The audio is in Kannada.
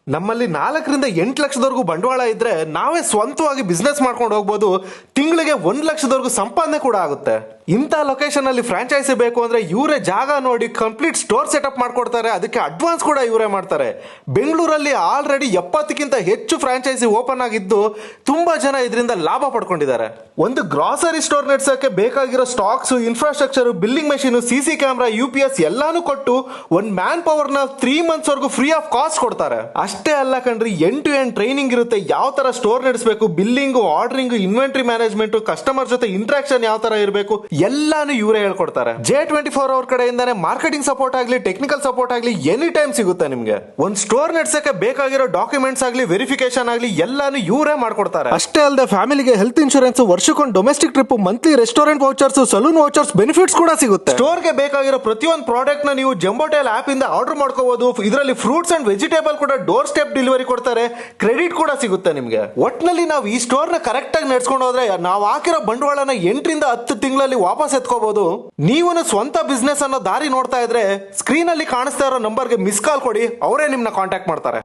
ನಮ್ಮಲ್ಲಿ 4ರಿಂದ 8 ಲಕ್ಷದವರೆಗೂ ಬಂಡವಾಳ ಇದ್ರೆ ನಾವೇ ಸ್ವಂತವಾಗಿ ಬಿಸ್ನೆಸ್ ಮಾಡ್ಕೊಂಡು ಹೋಗ್ಬೋದು. ತಿಂಗಳಿಗೆ 1 ಲಕ್ಷದವರೆಗೂ ಸಂಪಾದನೆ ಕೂಡ ಆಗುತ್ತೆ. ಇಂಥ ಲೊಕೇಶನ್ ಅಲ್ಲಿ ಫ್ರಾಂಚೈಸಿ ಬೇಕು ಅಂದ್ರೆ ಇವರೇ ಜಾಗ ನೋಡಿ ಕಂಪ್ಲೀಟ್ ಸ್ಟೋರ್ ಸೆಟಪ್ ಮಾಡ್ಕೊಡ್ತಾರೆ. ಅದಕ್ಕೆ ಅಡ್ವಾನ್ಸ್ ಕೂಡ ಇವರೇ ಮಾಡ್ತಾರೆ. ಬೆಂಗಳೂರಲ್ಲಿ ಆಲ್ರೆಡಿ 70ಕ್ಕಿಂತ ಹೆಚ್ಚು ಫ್ರಾಂಚೈಸಿ ಓಪನ್ ಆಗಿದ್ದು ತುಂಬಾ ಜನ ಇದರಿಂದ ಲಾಭ ಪಡ್ಕೊಂಡಿದ್ದಾರೆ. ಒಂದು ಗ್ರಾಸರಿ ಸ್ಟೋರ್ ನಡೆಸೋಕೆ ಬೇಕಾಗಿರೋ stocks, infrastructure, billing machine, CC camera, UPS ಎಲ್ಲಾನು ಕೊಟ್ಟು ಒಂದ್ ಮ್ಯಾನ್ ಪವರ್ ನ 3 ಮಂತ್ಸ್ ವರೆಗೂ ಫ್ರೀ ಆಫ್ ಕಾಸ್ಟ್ ಕೊಡ್ತಾರೆ. ಅಷ್ಟೇ ಅಲ್ಲ ಕಣ್ರಿ, ಎಂಡ್ ಟು ಎಂಡ್ ಟ್ರೈನಿಂಗ್ ಇರುತ್ತೆ. ಯಾವ ತರ ಸ್ಟೋರ್ ನಡೆಸಬೇಕು, billing, ordering, inventory management, customer ಜೊತೆ ಇಂಟ್ರಾಕ್ಷನ್ ಯಾವ ತರ ಇರಬೇಕು ಎಲ್ಲಾನು ಇವರೇ ಹೇಳ್ಕೊಡ್ತಾರೆ. J24 ಅವ್ರ ಕಡೆಯಿಂದಾನೆ ಮಾರ್ಕೆಟಿಂಗ್ ಸಪೋರ್ಟ್ ಆಗ್ಲಿ, ಟೆಕ್ನಿಕಲ್ ಸಪೋರ್ಟ್ ಆಗ್ಲಿ ಎನಿ ಟೈಮ್ ಸಿಗುತ್ತೆ ನಿಮ್ಗೆ. ಒಂದ್ ಸ್ಟೋರ್ ನಡೆಸಕ್ಕೆ ಬೇಕಾಗಿರೋ ಡಾಕ್ಯುಮೆಂಟ್ಸ್ ಆಗ್ಲಿ, ವೆರಿಫಿಕೇಶನ್ ಆಗ್ಲಿ ಎಲ್ಲಾನು ಇವರೇ ಮಾಡ್ಕೊಡ್ತಾರೆ. ಅಷ್ಟೇ ಅಲ್ಲದೆ ಫ್ಯಾಮಿಲಿಗೆ ಹೆಲ್ತ್ ಇನ್ಶೂರೆನ್ಸ್, ವರ್ಷಕ್ಕೊಂದು domestic trip, monthly restaurant vouchers, salon vouchers benefits ಕೂಡ ಸಿಗುತ್ತೆ. ಸ್ಟೋರ್ಗೆ ಬೇಕಾಗಿರೋ ಪ್ರತಿಯೊಂದು ಪ್ರಾಡಕ್ಟ್ ನ ನೀವು ಜಂಬೋಟೆಲ್ ಆಪ್ ಇಂದ ಆರ್ಡರ್ ಮಾಡ್ಕೋಬಹುದು. ಇದರಲ್ಲಿ ಫ್ರೂಟ್ಸ್ ಅಂಡ್ ವೆಜಿಟೇಬಲ್ ಕೂಡ ಡೋರ್ ಸ್ಟೆಪ್ ಡೆಲಿವರಿ ಕೊಡ್ತಾರೆ. ಕ್ರೆಡಿಟ್ ಕೂಡ ಸಿಗುತ್ತೆ ನಿಮ್ಗೆ. ಒಟ್ನಲ್ಲಿ ನಾವು ಈ ಸ್ಟೋರ್ ನ ಕರೆಕ್ಟ್ ಆಗಿ ನಡೆಸ್ಕೊಂಡು ಹೋದ್ರೆ ನಾವು ಹಾಕಿರೋ ಬಂಡವಾಳನ 8ರಿಂದ 10 ತಿಂಗಳಲ್ಲಿ ವಾಪಸ್ ಎತ್ಕೋಬಹುದು. ನೀವು ಸ್ವಂತ ಬಿಸ್ನೆಸ್ ಅನ್ನೋ ದಾರಿ ನೋಡ್ತಾ ಇದ್ರೆ ಸ್ಕ್ರೀನ್ ಅಲ್ಲಿ ಕಾಣಿಸ್ತಾ ಇರೋ ನಂಬರ್ಗೆ ಮಿಸ್ ಕಾಲ್ ಕೊಡಿ, ಅವರೇ ನಿಮ್ನ ಕಾಂಟ್ಯಾಕ್ಟ್ ಮಾಡ್ತಾರೆ.